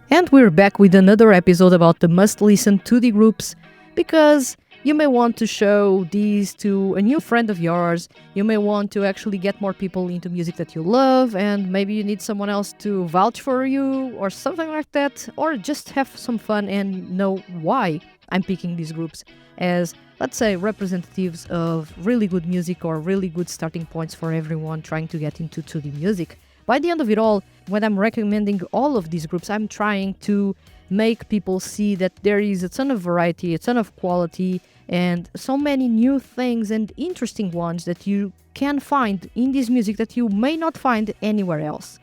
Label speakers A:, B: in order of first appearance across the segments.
A: And we're back with another episode about the must-listen to the groups, because you may want to show these to a new friend of yours, you may want to actually get more people into music that you love, and maybe you need someone else to vouch for you or something like that, or just have some fun and know why I'm picking these groups as, let's say, representatives of really good music or really good starting points for everyone trying to get into 2D music. By the end of it all, when I'm recommending all of these groups, I'm trying to make people see that there is a ton of variety, a ton of quality, and so many new things and interesting ones that you can find in this music that you may not find anywhere else.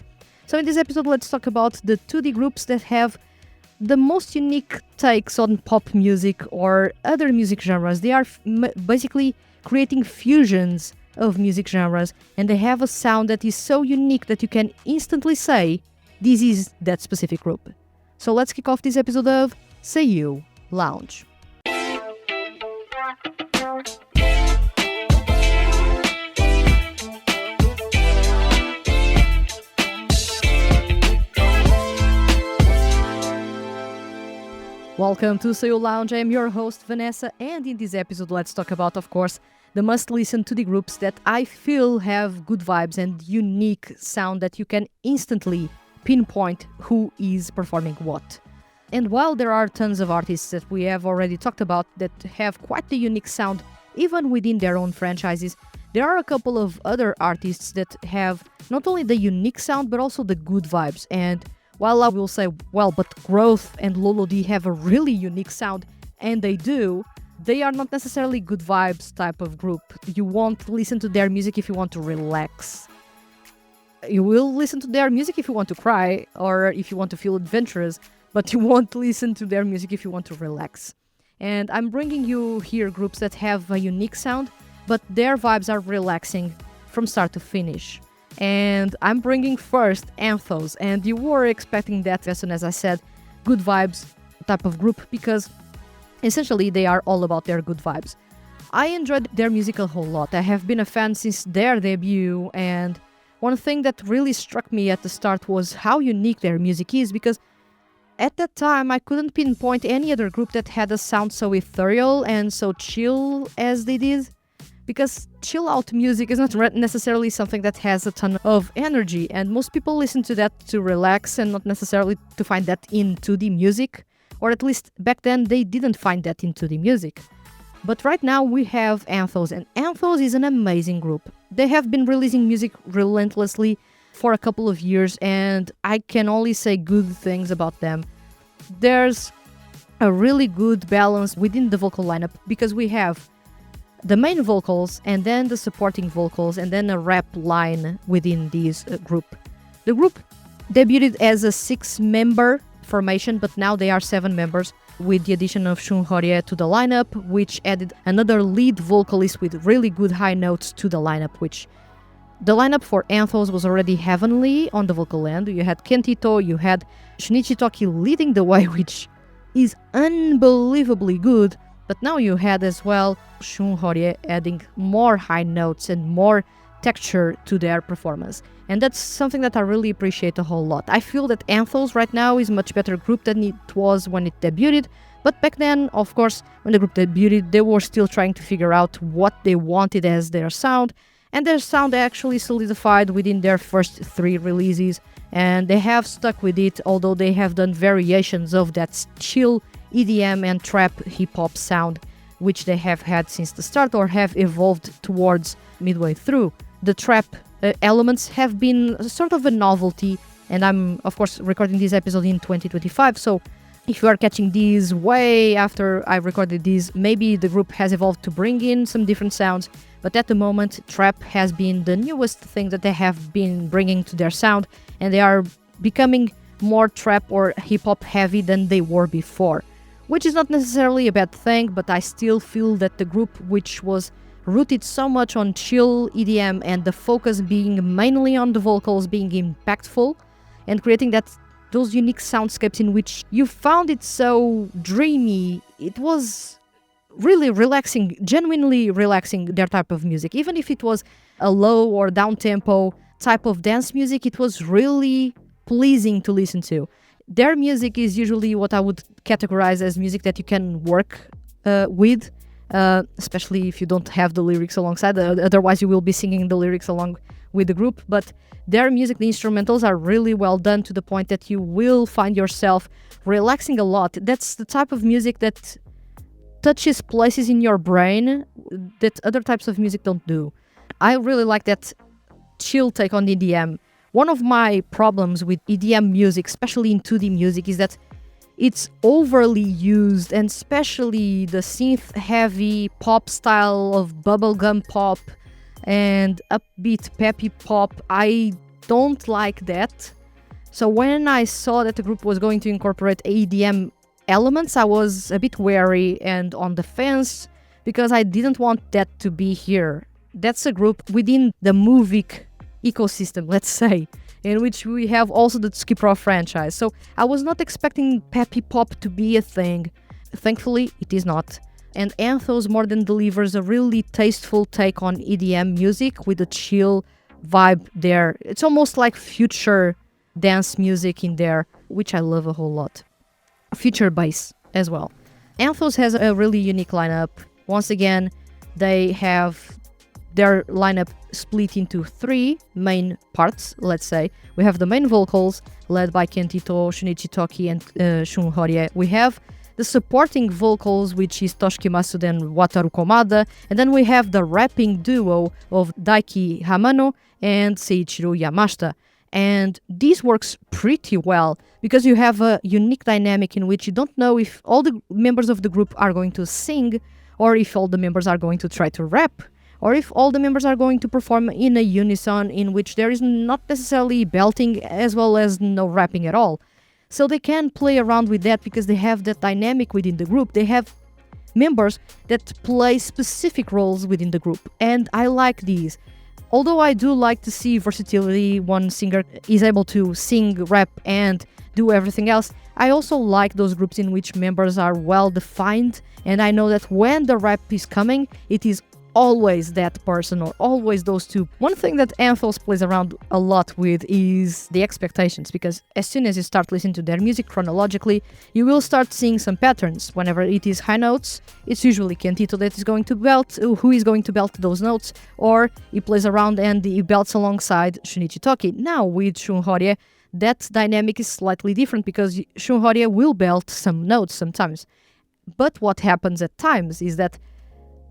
A: So in this episode, let's talk about the 2D groups that have the most unique takes on pop music or other music genres. They are basically creating fusions of music genres, and they have a sound that is so unique that you can instantly say, this is that specific group. So let's kick off this episode of SEIYUU Lounge. Welcome to SEIYUU Lounge. I am your host Vanessa, and in this episode let's talk about, of course, the must-listen to the groups that I feel have good vibes and unique sound that you can instantly pinpoint who is performing what. And while there are tons of artists that we have already talked about that have quite the unique sound even within their own franchises, there are a couple of other artists that have not only the unique sound but also the good vibes. And while I will say, well, but Growth and Lolo D have a really unique sound, and they do, they are not necessarily good vibes type of group. You won't listen to their music if you want to relax. You will listen to their music if you want to cry or if you want to feel adventurous, but you won't listen to their music if you want to relax. And I'm bringing you here groups that have a unique sound, but their vibes are relaxing from start to finish. And I'm bringing first Anthos, and you were expecting that as soon as I said good vibes type of group, because essentially they are all about their good vibes. I enjoyed their music a whole lot. I have been a fan since their debut, and one thing that really struck me at the start was how unique their music is, because at that time I couldn't pinpoint any other group that had a sound so ethereal and so chill as they did. Because chill out music is not necessarily something that has a ton of energy, and most people listen to that to relax and not necessarily to find that in 2D music, or at least back then they didn't find that in 2D music. But right now we have Anthos, and Anthos is an amazing group. They have been releasing music relentlessly for a couple of years, and I can only say good things about them. There's a really good balance within the vocal lineup, because we have the main vocals and then the supporting vocals and then a rap line within this group. The group debuted as a 6-member formation, but now they are 7 members with the addition of Shun Horie to the lineup, which added another lead vocalist with really good high notes to the lineup, which the lineup for Anthos was already heavenly on the vocal end. You had Kentito, you had Shinichi Toki leading the way, which is unbelievably good. But now you had as well Shun Horie adding more high notes and more texture to their performance. And that's something that I really appreciate a whole lot. I feel that Anthos right now is a much better group than it was when it debuted. But back then, of course, when the group debuted, they were still trying to figure out what they wanted as their sound. And their sound actually solidified within their first 3 releases. And they have stuck with it, although they have done variations of that chill EDM and trap hip-hop sound, which they have had since the start or have evolved towards midway through. The trap elements have been sort of a novelty, and I'm, of course, recording this episode in 2025, so if you are catching these way after I recorded these, maybe the group has evolved to bring in some different sounds, but at the moment, trap has been the newest thing that they have been bringing to their sound, and they are becoming more trap or hip-hop heavy than they were before. Which is not necessarily a bad thing, but I still feel that the group, which was rooted so much on chill EDM and the focus being mainly on the vocals being impactful and creating those unique soundscapes in which you found it so dreamy, it was really relaxing, genuinely relaxing, their type of music. Even if it was a low or down-tempo type of dance music, it was really pleasing to listen to. Their music is usually what I would categorize as music that you can work with, especially if you don't have the lyrics alongside. Otherwise, you will be singing the lyrics along with the group. But their music, the instrumentals are really well done to the point that you will find yourself relaxing a lot. That's the type of music that touches places in your brain that other types of music don't do. I really like that chill take on EDM. One of my problems with EDM music, especially in 2D music, is that it's overly used, and especially the synth-heavy pop style of bubblegum pop and upbeat peppy pop. I don't like that. So when I saw that the group was going to incorporate EDM elements, I was a bit wary and on the fence because I didn't want that to be here. That's a group within the movie ecosystem, let's say, in which we have also the Skip Row franchise. So I was not expecting peppy pop to be a thing. Thankfully, it is not. And Anthos more than delivers a really tasteful take on EDM music with a chill vibe there. It's almost like future dance music in there, which I love a whole lot. Future bass as well. Anthos has a really unique lineup. Once again, they have their lineup split into 3 main parts, let's say. We have the main vocals, led by Kentito, Shunichi Toki, and Shun Horie. We have the supporting vocals, which is Toshiki Masuda and Wataru Komada. And then we have the rapping duo of Daiki Hamano and Seiichiro Yamashita. And this works pretty well because you have a unique dynamic in which you don't know if all the members of the group are going to sing, or if all the members are going to try to rap, or if all the members are going to perform in a unison in which there is not necessarily belting as well as no rapping at all. So they can play around with that because they have that dynamic within the group. They have members that play specific roles within the group, and I like these. Although I do like to see versatility, one singer is able to sing, rap, and do everything else, I also like those groups in which members are well defined, and I know that when the rap is coming, it is always that person or always those two. One thing that Anthos plays around a lot with is the expectations, because as soon as you start listening to their music chronologically, you will start seeing some patterns. Whenever it is high notes, it's usually Kentito that is going to belt, who is going to belt those notes, or he plays around and he belts alongside Shunichi Toki. Now with Shun Horie, that dynamic is slightly different because Shun Horie will belt some notes sometimes. But what happens at times is that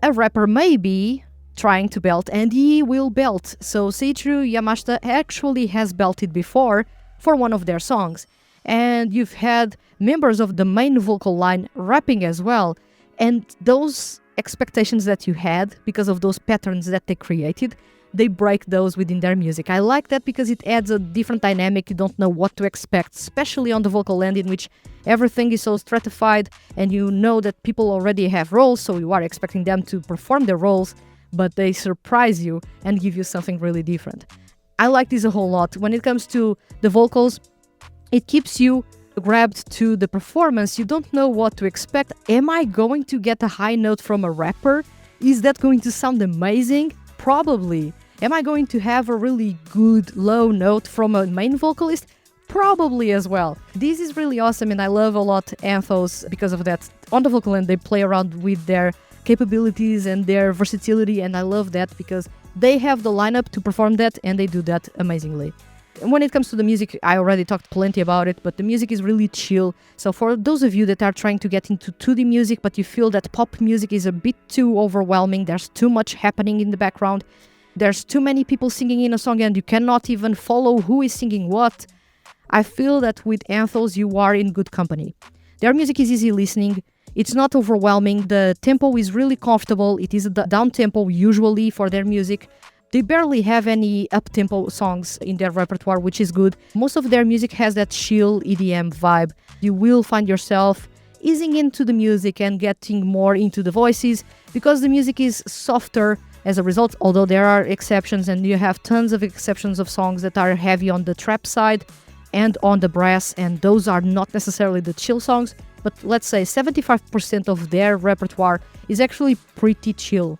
A: a rapper may be trying to belt and he will belt. So Seiichiro Yamashita actually has belted before for one of their songs. And you've had members of the main vocal line rapping as well. And those expectations that you had because of those patterns that they created, they break those within their music. I like that because it adds a different dynamic. You don't know what to expect, especially on the vocal end in which everything is so stratified and you know that people already have roles, so you are expecting them to perform their roles, but they surprise you and give you something really different. I like this a whole lot. When it comes to the vocals, it keeps you grabbed to the performance. You don't know what to expect. Am I going to get a high note from a rapper? Is that going to sound amazing? Probably. Am I going to have a really good low note from a main vocalist? Probably as well. This is really awesome and I love a lot Anthos because of that. On the vocal end, they play around with their capabilities and their versatility, and I love that because they have the lineup to perform that and they do that amazingly. And when it comes to the music, I already talked plenty about it, but the music is really chill. So for those of you that are trying to get into 2D music, but you feel that pop music is a bit too overwhelming, there's too much happening in the background, there's too many people singing in a song and you cannot even follow who is singing what, I feel that with Anthos you are in good company. Their music is easy listening, it's not overwhelming, the tempo is really comfortable, it is a down tempo usually for their music. They barely have any up-tempo songs in their repertoire, which is good. Most of their music has that chill EDM vibe. You will find yourself easing into the music and getting more into the voices because the music is softer as a result, although there are exceptions and you have tons of exceptions of songs that are heavy on the trap side and on the brass, and those are not necessarily the chill songs, but let's say 75% of their repertoire is actually pretty chill.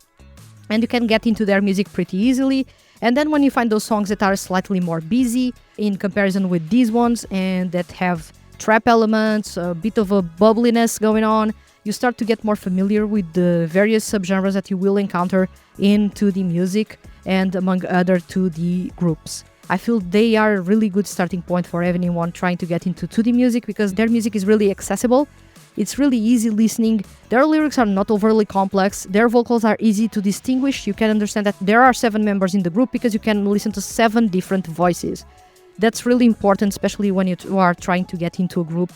A: And you can get into their music pretty easily. And then when you find those songs that are slightly more busy in comparison with these ones and that have trap elements, a bit of a bubbliness going on. You start to get more familiar with the various subgenres that you will encounter in 2D music and among other 2D groups. I feel they are a really good starting point for anyone trying to get into 2D music because their music is really accessible. It's really easy listening. Their lyrics are not overly complex. Their vocals are easy to distinguish. You can understand that there are 7 members in the group because you can listen to 7 different voices. That's really important, especially when you are trying to get into a group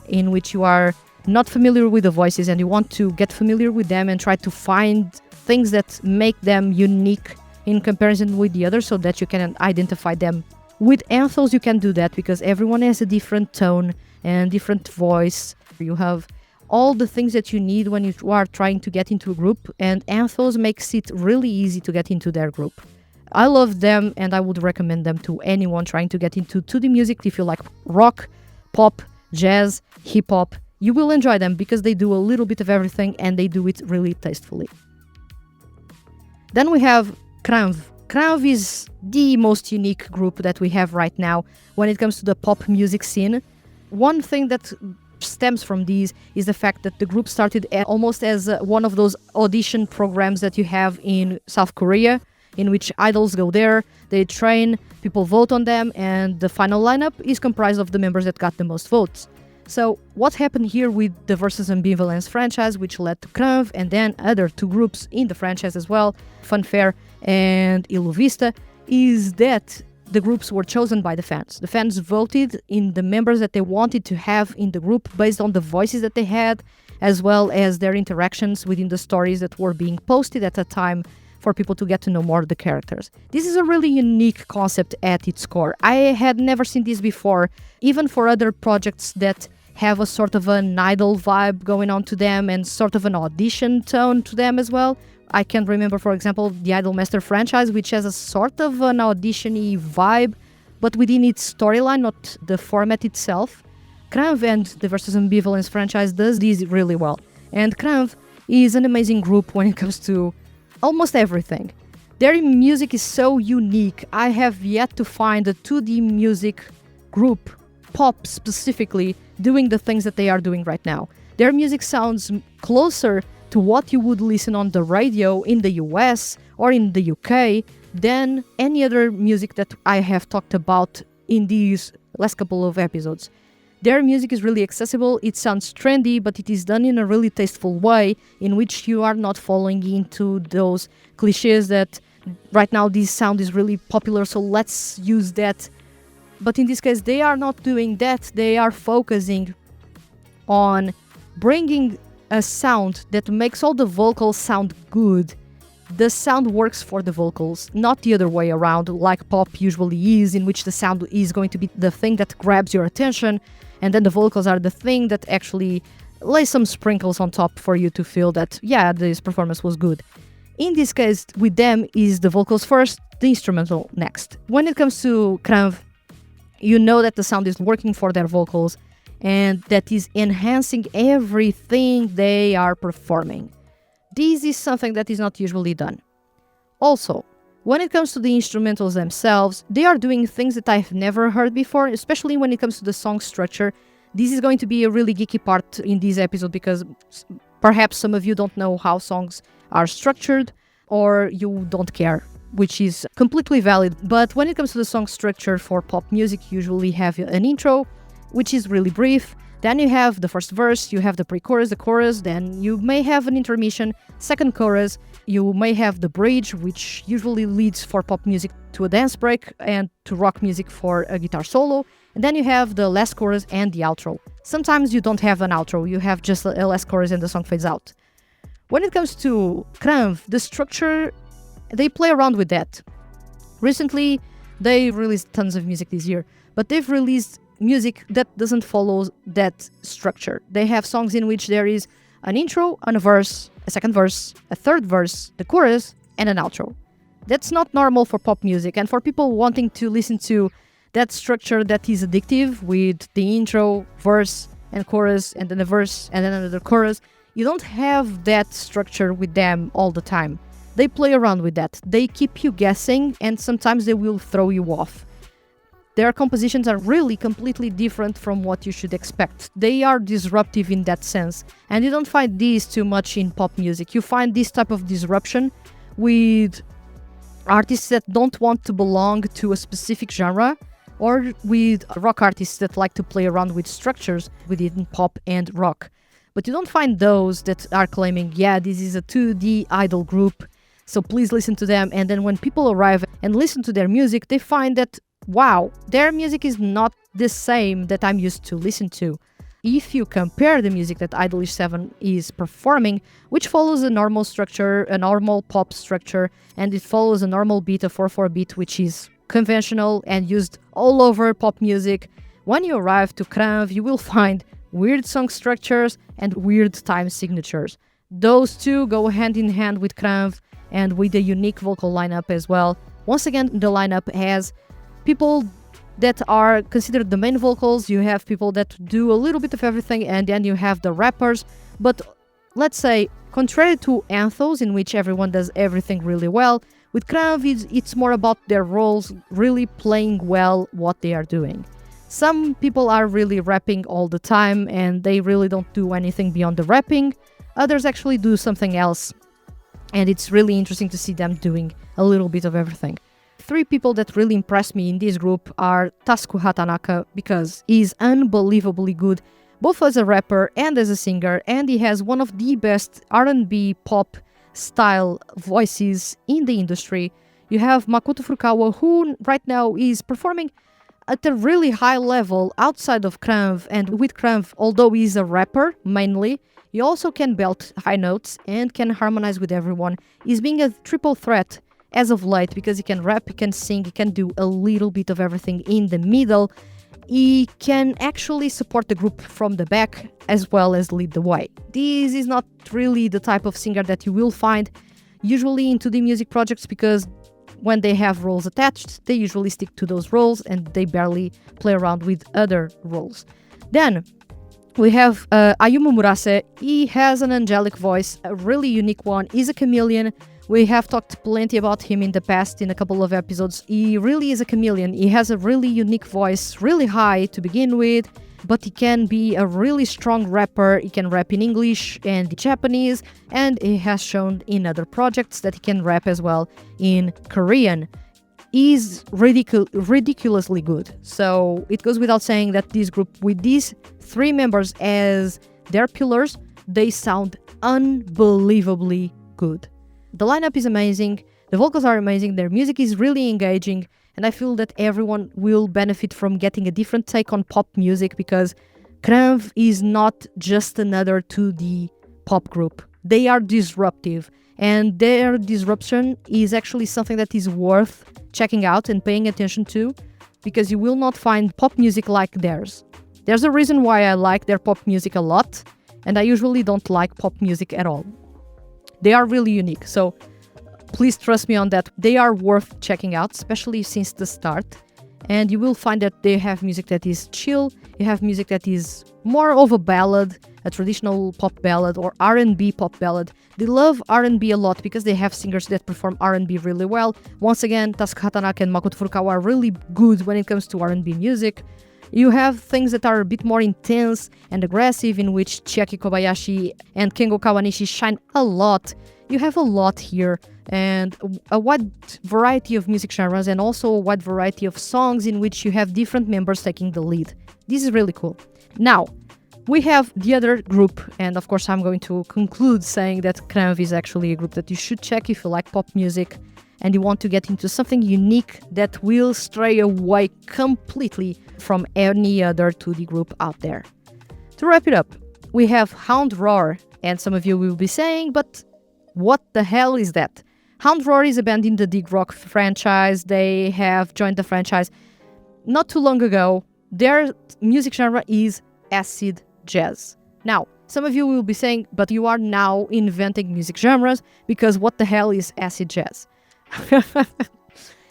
A: in which you are not familiar with the voices and you want to get familiar with them and try to find things that make them unique in comparison with the others so that you can identify them. With Anthos, you can do that because everyone has a different tone and different voice. You have all the things that you need when you are trying to get into a group, and Anthos makes it really easy to get into their group. I love them and I would recommend them to anyone trying to get into 2D music. If you like rock, pop, jazz, hip-hop, you will enjoy them because they do a little bit of everything and they do it really tastefully. Then we have XLAMV. XLAMV is the most unique group that we have right now when it comes to the pop music scene. One thing that stems from these is the fact that the group started almost as one of those audition programs that you have in South Korea, in which idols go there, they train, people vote on them, and the final lineup is comprised of the members that got the most votes. So what happened here with the Versus Ambivalence franchise, which led to XLAMV and then other 2 groups in the franchise as well, Funfair and Ilu Vista, is that the groups were chosen by the fans. The fans voted in the members that they wanted to have in the group based on the voices that they had, as well as their interactions within the stories that were being posted at the time for people to get to know more of the characters. This is a really unique concept at its core. I had never seen this before, even for other projects that have a sort of an idol vibe going on to them and sort of an audition tone to them as well. I can remember, for example, the Idolmaster franchise, which has a sort of an audition-y vibe, but within its storyline, not the format itself. XLAMV and the Versus Ambivalence franchise does this really well. And XLAMV is an amazing group when it comes to almost everything. Their music is so unique. I have yet to find a 2D music group, pop specifically, doing the things that they are doing right now. Their music sounds closer to what you would listen on the radio in the US or in the UK than any other music that I have talked about in these last couple of episodes. Their music is really accessible, it sounds trendy, but it is done in a really tasteful way in which you are not falling into those cliches that right now this sound is really popular, so let's use that. But in this case, they are not doing that. They are focusing on bringing a sound that makes all the vocals sound good. The sound works for the vocals, not the other way around, like pop usually is, in which the sound is going to be the thing that grabs your attention, and then the vocals are the thing that actually lay some sprinkles on top for you to feel that, yeah, this performance was good. In this case, with them, is the vocals first, the instrumental next. When it comes to XLAMV, you know that the sound is working for their vocals, and that is enhancing everything they are performing. This is something that is not usually done. Also, when it comes to the instrumentals themselves, they are doing things that I've never heard before, especially when it comes to the song structure. This is going to be a really geeky part in this episode because perhaps some of you don't know how songs are structured or you don't care, which is completely valid. But when it comes to the song structure for pop music, you usually have an intro, which is really brief. Then you have the first verse, you have the pre-chorus, the chorus, then you may have an intermission, second chorus, you may have the bridge, which usually leads for pop music to a dance break and to rock music for a guitar solo, and then you have the last chorus and the outro. Sometimes you don't have an outro, you have just a last chorus and the song fades out. When it comes to XLAMV, the structure, they play around with that. Recently, they released tons of music this year, but they've released music that doesn't follow that structure. They have songs in which there is an intro and a verse, a second verse, a third verse, the chorus, and an outro. That's not normal for pop music, and for people wanting to listen to that structure that is addictive with the intro, verse, and chorus, and then a verse, and then another chorus, you don't have that structure with them all the time. They play around with that. They keep you guessing, and sometimes they will throw you off. their compositions are really completely different from what you should expect. They are disruptive in that sense, and you don't find these too much in pop music. You find this type of disruption with artists that don't want to belong to a specific genre, or with rock artists that like to play around with structures within pop and rock. But you don't find those that are claiming, yeah, this is a 2D idol group, so please listen to them. And then when people arrive and listen to their music, they find that, wow, their music is not the same that I'm used to listen to. If you compare the music that Idolish7 is performing, which follows a normal structure, a normal pop structure, and it follows a normal beat, a 4/4 beat, which is conventional and used all over pop music, when you arrive to XLAMV, you will find weird song structures and weird time signatures. Those two go hand in hand with XLAMV and with a unique vocal lineup as well. Once again, the lineup has people that are considered the main vocals, you have people that do a little bit of everything, and then you have the rappers. But let's say, contrary to Anthos, in which everyone does everything really well, with XLAMV it's more about their roles really playing well what they are doing. Some people are really rapping all the time and they really don't do anything beyond the rapping. Others actually do something else, and it's really interesting to see them doing a little bit of everything. 3 people that really impress me in this group are Tasuku Hatanaka, because he's unbelievably good, both as a rapper and as a singer, and he has one of the best R&B pop style voices in the industry. You have Makoto Furukawa, who right now is performing at a really high level outside of XLAMV, and with XLAMV, although he's a rapper mainly, he also can belt high notes and can harmonize with everyone. He's being a triple threat as of late, because he can rap, he can sing, he can do a little bit of everything in the middle. He can actually support the group from the back as well as lead the way. This is not really the type of singer that you will find usually into the music projects, because when they have roles attached, they usually stick to those roles and they barely play around with other roles. Then we have Ayumu Murase. He has an angelic voice, a really unique one. He's a chameleon. We have talked plenty about him in the past in a couple of episodes. He really is a chameleon. He has a really unique voice, really high to begin with, but he can be a really strong rapper. He can rap in English and Japanese, and he has shown in other projects that he can rap as well in Korean. He's ridiculously good. So it goes without saying that this group, with these 3 members as their pillars, they sound unbelievably good. The lineup is amazing, the vocals are amazing, their music is really engaging, and I feel that everyone will benefit from getting a different take on pop music, because XLAMV is not just another 2D pop group. They are disruptive, and their disruption is actually something that is worth checking out and paying attention to, because you will not find pop music like theirs. There's a reason why I like their pop music a lot, and I usually don't like pop music at all. They are really unique, so please trust me on that. They are worth checking out, especially since the start. And you will find that they have music that is chill, you have music that is more of a ballad, a traditional pop ballad or R&B pop ballad. They love R&B a lot because they have singers that perform R&B really well. Once again, Tasuku Hatanaka and Makoto Furukawa are really good when it comes to R&B music. You have things that are a bit more intense and aggressive, in which Chiaki Kobayashi and Kengo Kawanishi shine a lot. You have a lot here, and a wide variety of music genres, and also a wide variety of songs in which you have different members taking the lead. This is really cool. Now, we have the other group, and of course I'm going to conclude saying that XLAMV is actually a group that you should check if you like pop music and you want to get into something unique that will stray away completely from any other 2D group out there. To wrap it up, we have HOUND ROAR, and some of you will be saying, but what the hell is that? HOUND ROAR is a band in the Dig Rock franchise. They have joined the franchise not too long ago. Their music genre is acid jazz. Now, some of you will be saying, but you are now inventing music genres, because what the hell is acid jazz?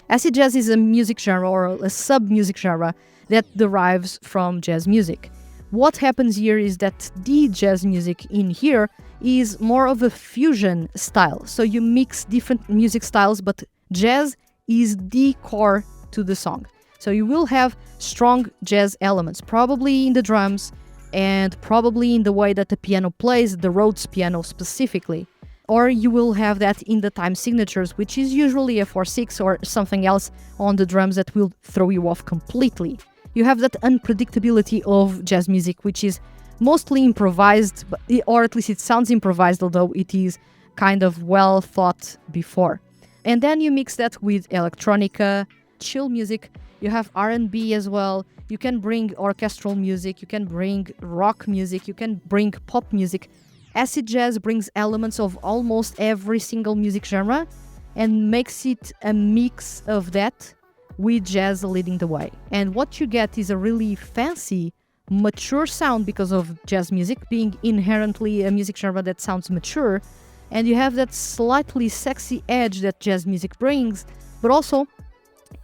A: Acid jazz is a music genre, or a sub-music genre, that derives from jazz music. What happens here is that the jazz music in here is more of a fusion style. So you mix different music styles, but jazz is the core to the song. So you will have strong jazz elements, probably in the drums and probably in the way that the piano plays, the Rhodes piano specifically. Or you will have that in the time signatures, which is usually a 4/6 or something else on the drums that will throw you off completely. You have that unpredictability of jazz music, which is mostly improvised, or at least it sounds improvised, although it is kind of well thought before. And then you mix that with electronica, chill music. You have R&B as well. You can bring orchestral music. You can bring rock music. You can bring pop music. Acid jazz brings elements of almost every single music genre and makes it a mix of that with jazz leading the way. And what you get is a really fancy, mature sound because of jazz music being inherently a music genre that sounds mature. And you have that slightly sexy edge that jazz music brings, but also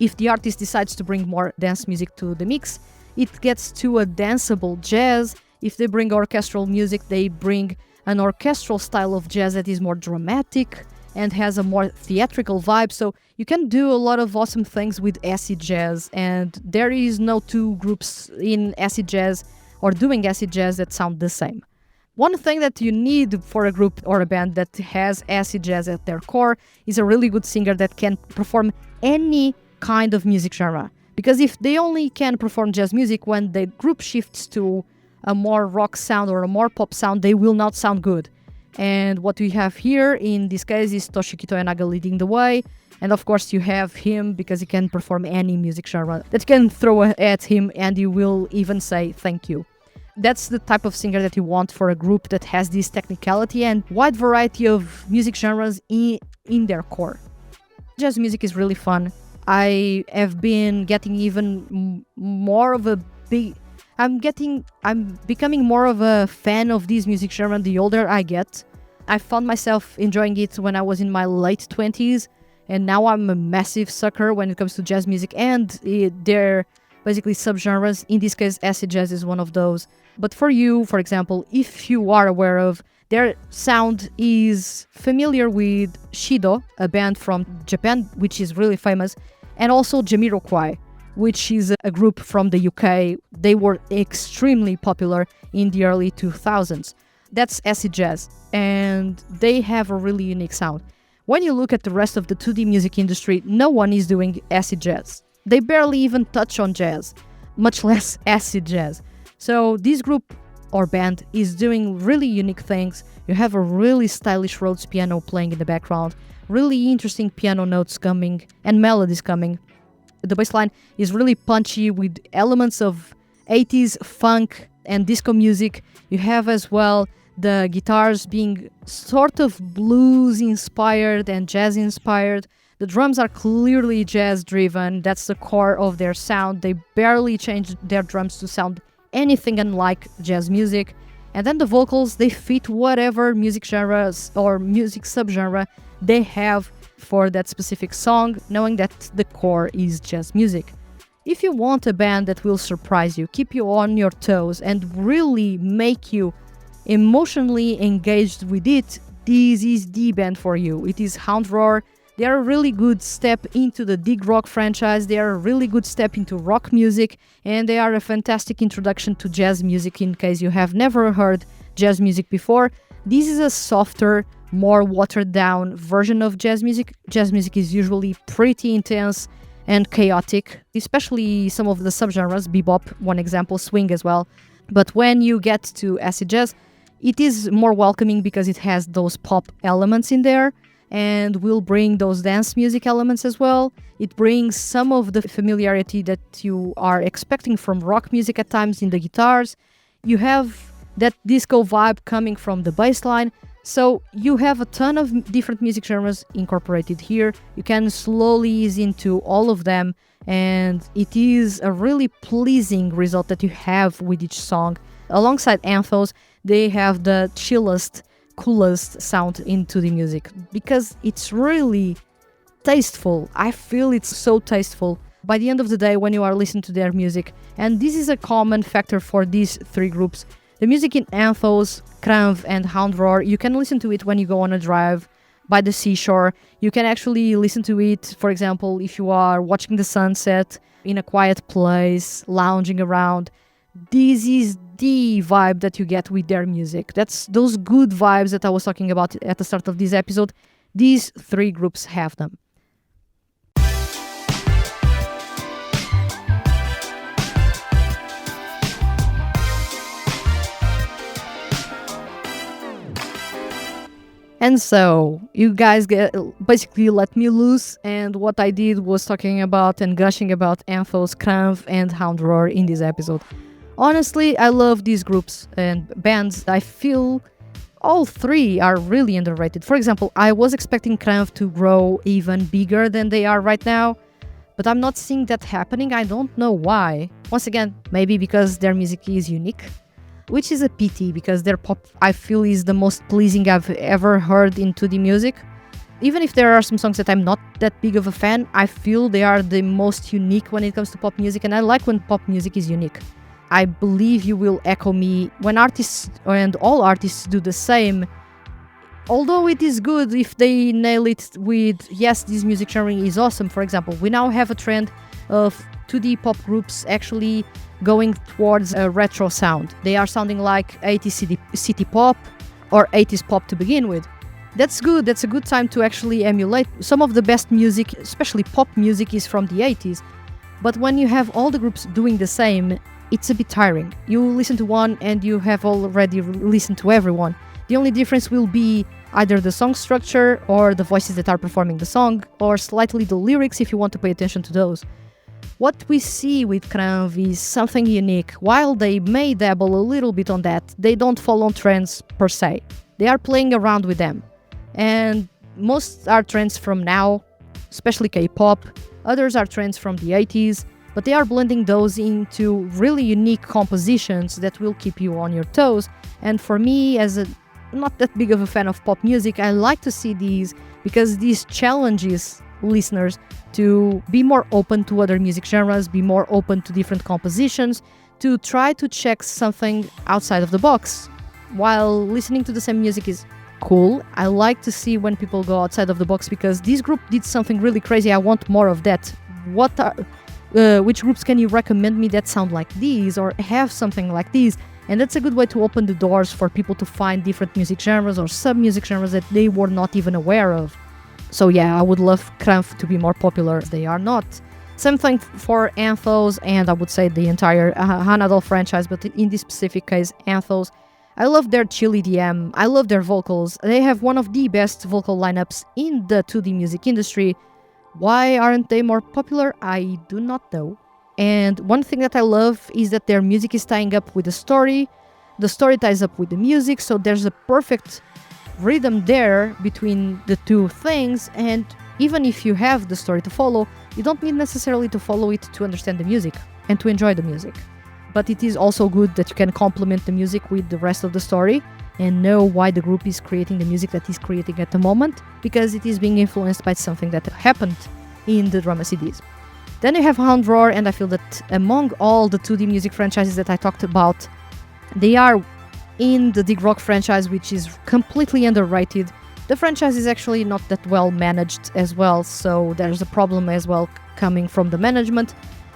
A: if the artist decides to bring more dance music to the mix, it gets to a danceable jazz. If they bring orchestral music, they bring an orchestral style of jazz that is more dramatic and has a more theatrical vibe. So you can do a lot of awesome things with acid jazz, and there is no two groups in acid jazz or doing acid jazz that sound the same. One thing that you need for a group or a band that has acid jazz at their core is a really good singer that can perform any kind of music genre. Because if they only can perform jazz music, when the group shifts to a more rock sound or a more pop sound, they will not sound good. And what we have here in this case is Toshiki Toyonaga leading the way. And of course you have him because he can perform any music genre that you can throw at him and he will even say thank you. That's the type of singer that you want for a group that has this technicality and wide variety of music genres in their core. Jazz music is really fun. I have been getting even more of a big... I'm becoming more of a fan of this music genre the older I get. I found myself enjoying it when I was in my late 20s, and now I'm a massive sucker when it comes to jazz music and their basically subgenres. In this case, acid jazz is one of those. But for you, for example, if you are aware of their sound is familiar with Shido, a band from Japan, which is really famous, and also Jamiroquai, which is a group from the UK. They were extremely popular in the early 2000s. That's acid jazz, and they have a really unique sound. When you look at the rest of the 2D music industry, no one is doing acid jazz. They barely even touch on jazz, much less acid jazz. So this group or band is doing really unique things. You have a really stylish Rhodes piano playing in the background, really interesting piano notes coming and melodies coming. The bass line is really punchy with elements of 80s funk and disco music. You have as well the guitars being sort of blues inspired and jazz inspired. The drums are clearly jazz driven. That's the core of their sound. They barely changed their drums to sound anything unlike jazz music. And then the vocals, they fit whatever music genres or music subgenre they have for that specific song, knowing that the core is jazz music. If you want a band that will surprise you, keep you on your toes, and really make you emotionally engaged with it, this is the band for you. It is HOUND ROAR. They are a really good step into the dig rock franchise. They are a really good step into rock music, and they are a fantastic introduction to jazz music in case you have never heard jazz music before. This is a softer, more watered down version of jazz music. Jazz music is usually pretty intense and chaotic, especially some of the subgenres, bebop, one example, swing as well. But when you get to acid jazz, it is more welcoming because it has those pop elements in there and will bring those dance music elements as well. It brings some of the familiarity that you are expecting from rock music at times in the guitars. You have that disco vibe coming from the bass line. So you have a ton of different music genres incorporated here. You can slowly ease into all of them, and it is a really pleasing result that you have with each song. Alongside Anthos, they have the chillest, coolest sound into the music because it's really tasteful. I feel it's so tasteful by the end of the day when you are listening to their music. And this is a common factor for these three groups. The music in Anthos, XLAMV, and HOUND ROAR, you can listen to it when you go on a drive. by the seashore. You can actually listen to it, for example, if you are watching the sunset in a quiet place, lounging around. This is the vibe that you get with their music. That's those good vibes that I was talking about at the start of this episode. These three groups have them. And so, you guys basically let me loose, and what I did was talking about and gushing about Anthos, XLAMV, and HOUND ROAR in this episode. Honestly, I love these groups and bands. I feel all three are really underrated. For example, I was expecting XLAMV to grow even bigger than they are right now, but I'm not seeing that happening. I don't know why. Once again, maybe because their music is unique, which is a pity because their pop, I feel, is the most pleasing I've ever heard in 2D music. Even if there are some songs that I'm not that big of a fan, I feel they are the most unique when it comes to pop music, and I like when pop music is unique. I believe you will echo me when artists and all artists do the same. Although it is good if they nail it with, yes, this music genre is awesome. For example, we now have a trend of 2D pop groups actually going towards a retro sound. They are sounding like 80s city pop or 80s pop to begin with. That's good. That's a good time to actually emulate. Some of the best music, especially pop music, is from the 80s. But when you have all the groups doing the same, it's a bit tiring. You listen to one and you have already listened to everyone. The only difference will be either the song structure or the voices that are performing the song, or slightly the lyrics if you want to pay attention to those. What we see with XLAMV is something unique. While they may dabble a little bit on that, they don't fall on trends per se. They are playing around with them. And most are trends from now, especially K-pop. Others are trends from the 80s, but they are blending those into really unique compositions that will keep you on your toes. And for me, as a not that big of a fan of pop music, I like to see these because these challenges listeners to be more open to other music genres, be more open to different compositions, to try to check something outside of the box. While listening to the same music is cool, I like to see when people go outside of the box because this group did something really crazy. I want more of that. Which groups can you recommend me that sound like these or have something like these? And that's a good way to open the doors for people to find different music genres or sub-music genres that they were not even aware of. So yeah, I would love XLAMV to be more popular. They are not. Same thing for Anthos, and I would say the entire Hanadol franchise, but in this specific case, Anthos. I love their chill EDM. I love their vocals. They have one of the best vocal lineups in the 2D music industry. Why aren't they more popular? I do not know. And one thing that I love is that their music is tying up with the story. The story ties up with the music, so there's a perfect rhythm there between the two things. And even if you have the story to follow, you don't need necessarily to follow it to understand the music and to enjoy the music. But it is also good that you can complement the music with the rest of the story and know why the group is creating the music that is creating at the moment, because it is being influenced by something that happened in the drama CDs. Then you have HOUND ROAR, and I feel that among all the 2D music franchises that I talked about, they are in the Dig Rock franchise, which is completely underrated. The franchise is actually not that well managed as well, so there's a problem as well coming from the management.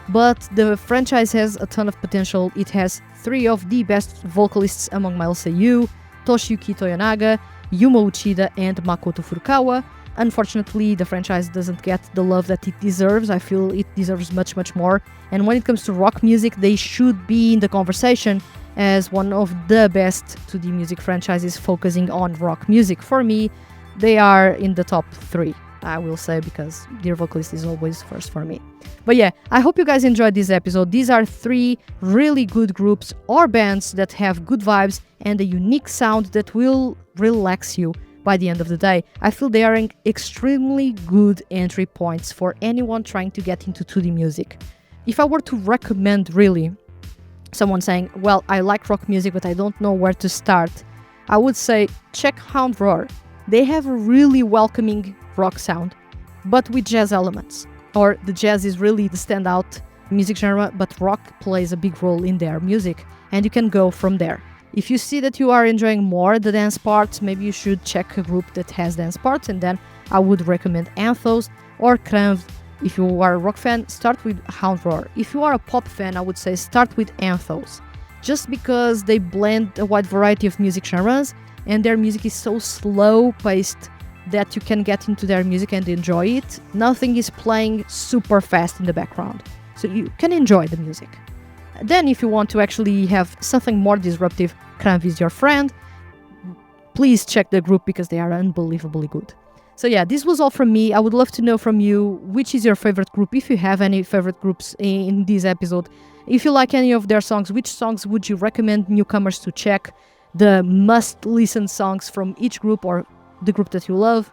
A: But the franchise has a ton of potential. It has three of the best vocalists among male SEIYUU: Toshiyuki Toyonaga, Yuma Uchida, and Makoto Furukawa. Unfortunately, the franchise doesn't get the love that it deserves. I feel it deserves much, much more. And when it comes to rock music, they should be in the conversation as one of the best 2D music franchises focusing on rock music. For me, they are in the top 3, I will say, because their vocalist is always first for me. But yeah, I hope you guys enjoyed this episode. These are 3 really good groups or bands that have good vibes and a unique sound that will relax you by the end of the day. I feel they are extremely good entry points for anyone trying to get into 2D music. If I were to recommend really someone saying, well, I like rock music but I don't know where to start, I would say check HOUND ROAR. They have a really welcoming rock sound, but with jazz elements. Or the jazz is really the standout music genre, but rock plays a big role in their music, and you can go from there. If you see that you are enjoying more the dance parts, maybe you should check a group that has dance parts, and then I would recommend Anthos or XLAMV. If you are a rock fan, start with HOUND ROAR. If you are a pop fan, I would say start with Anthos, just because they blend a wide variety of music genres, and their music is so slow-paced that you can get into their music and enjoy it. Nothing is playing super fast in the background, so you can enjoy the music. Then if you want to actually have something more disruptive, XLAMV is your friend. Please check the group because they are unbelievably good. So yeah, this was all from me. I would love to know from you, which is your favorite group, if you have any favorite groups in this episode. If you like any of their songs, which songs would you recommend newcomers to check? The must-listen songs from each group or the group that you love.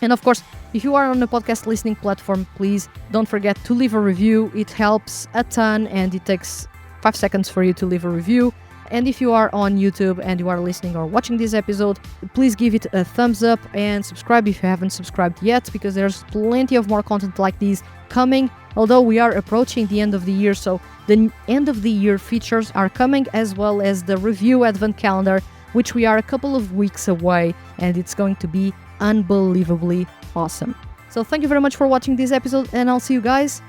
A: And of course, if you are on a podcast listening platform, please don't forget to leave a review. It helps a ton and it takes 5 seconds for you to leave a review. And if you are on YouTube and you are listening or watching this episode, please give it a thumbs up and subscribe if you haven't subscribed yet, because there's plenty of more content like this coming. Although we are approaching the end of the year, so the end of the year features are coming, as well as the review advent calendar, which we are a couple of weeks away, and it's going to be unbelievably awesome. So thank you very much for watching this episode, and I'll see you guys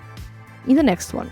A: in the next one.